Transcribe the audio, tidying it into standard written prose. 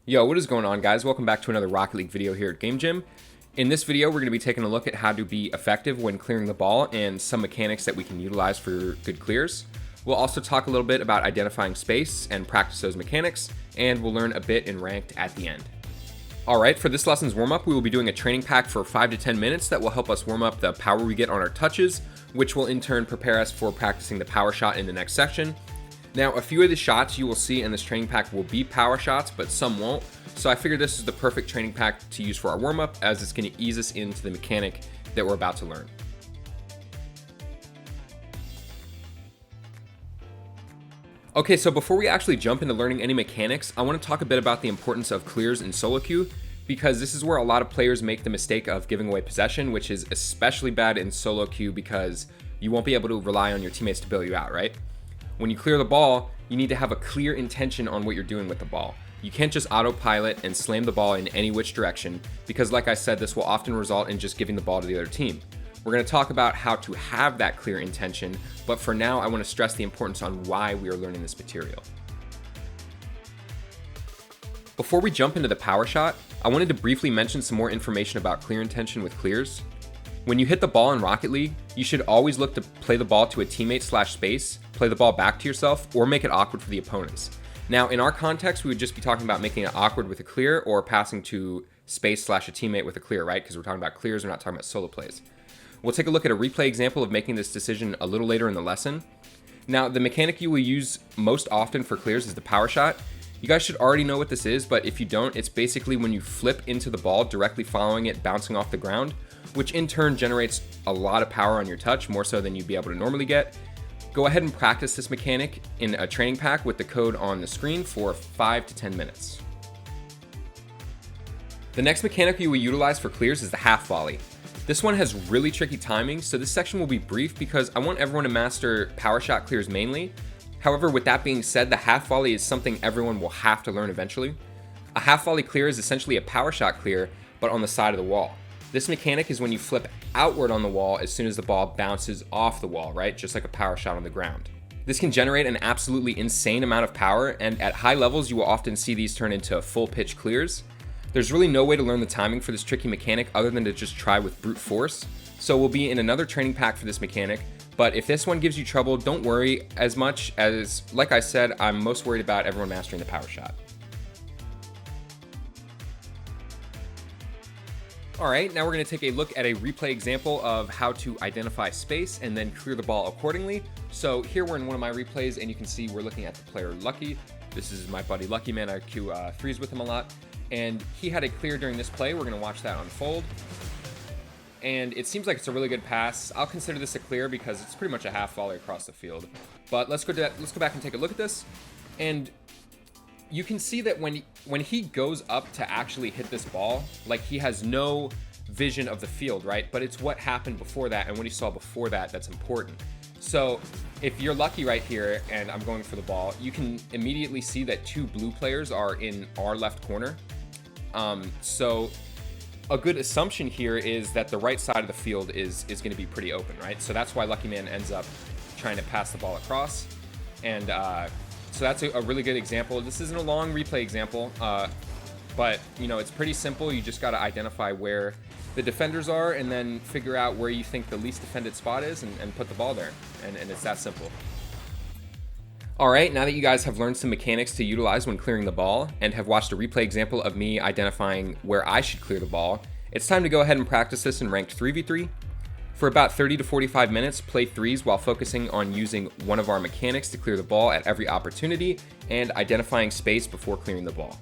Yo, what is going on, guys? Welcome back to another Rocket League video here at Game Gym. In this video, we're going to be taking a look at how to be effective when clearing the ball and some mechanics that we can utilize for good clears. We'll also talk a little bit about identifying space and practice those mechanics, and we'll learn a bit in ranked at the end. Alright, for this lesson's warm-up, we will be doing a training pack for 5 to 10 minutes that will help us warm up the power we get on our touches, which will in turn prepare us for practicing the power shot in the next section. Now, a few of the shots you will see in this training pack will be power shots, but some won't. So I figured this is the perfect training pack to use for our warm-up, as it's going to ease us into the mechanic that we're about to learn. Okay, so before we actually jump into learning any mechanics, I want to talk a bit about the importance of clears in solo queue, because this is where a lot of players make the mistake of giving away possession, which is especially bad in solo queue because you won't be able to rely on your teammates to bail you out, right? When you clear the ball, you need to have a clear intention on what you're doing with the ball. You can't just autopilot and slam the ball in any which direction, because like I said, this will often result in just giving the ball to the other team. We're going to talk about how to have that clear intention, but for now I want to stress the importance on why we are learning this material. Before we jump into the power shot, I wanted to briefly mention some more information about clear intention with clears. When you hit the ball in Rocket League, you should always look to play the ball to a teammate / space, play the ball back to yourself, or make it awkward for the opponents. Now, in our context, we would just be talking about making it awkward with a clear or passing to space / a teammate with a clear, right? Because we're talking about clears, we're not talking about solo plays. We'll take a look at a replay example of making this decision a little later in the lesson. Now, the mechanic you will use most often for clears is the power shot. You guys should already know what this is, but if you don't, it's basically when you flip into the ball directly following it bouncing off the ground, which in turn generates a lot of power on your touch, more so than you'd be able to normally get. Go ahead and practice this mechanic in a training pack with the code on the screen for 5 to 10 minutes. The next mechanic you will utilize for clears is the half volley. This one has really tricky timing, so this section will be brief because I want everyone to master power shot clears mainly. However, with that being said, the half volley is something everyone will have to learn eventually. A half volley clear is essentially a power shot clear, but on the side of the wall. This mechanic is when you flip outward on the wall as soon as the ball bounces off the wall, right? Just like a power shot on the ground. This can generate an absolutely insane amount of power, and at high levels, you will often see these turn into full pitch clears. There's really no way to learn the timing for this tricky mechanic other than to just try with brute force. So we'll be in another training pack for this mechanic, but if this one gives you trouble, don't worry as much as, like I said, I'm most worried about everyone mastering the power shot. Alright, now we're going to take a look at a replay example of how to identify space and then clear the ball accordingly. So here we're in one of my replays, and you can see we're looking at the player Lucky. This is my buddy Lucky, man. I queue threes with him a lot. And he had a clear during this play. We're going to watch that unfold. And it seems like it's a really good pass. I'll consider this a clear because it's pretty much a half volley across the field. But let's go back and take a look at this. And you can see that when he goes up to actually hit this ball, like, he has no vision of the field, right? But it's what happened before that and what he saw before that that's important. So if you're Lucky right here and I'm going for the ball, you can immediately see that 2 blue players are in our left corner. So a good assumption here is that the right side of the field is going to be pretty open, right? So that's why Lucky Man ends up trying to pass the ball across. And so that's a really good example. This isn't a long replay example, but you know, it's pretty simple. You just got to identify where the defenders are and then figure out where you think the least defended spot is and put the ball there. And it's that simple. Alright, now that you guys have learned some mechanics to utilize when clearing the ball and have watched a replay example of me identifying where I should clear the ball, it's time to go ahead and practice this in ranked 3v3. For about 30 to 45 minutes, play threes while focusing on using one of our mechanics to clear the ball at every opportunity and identifying space before clearing the ball.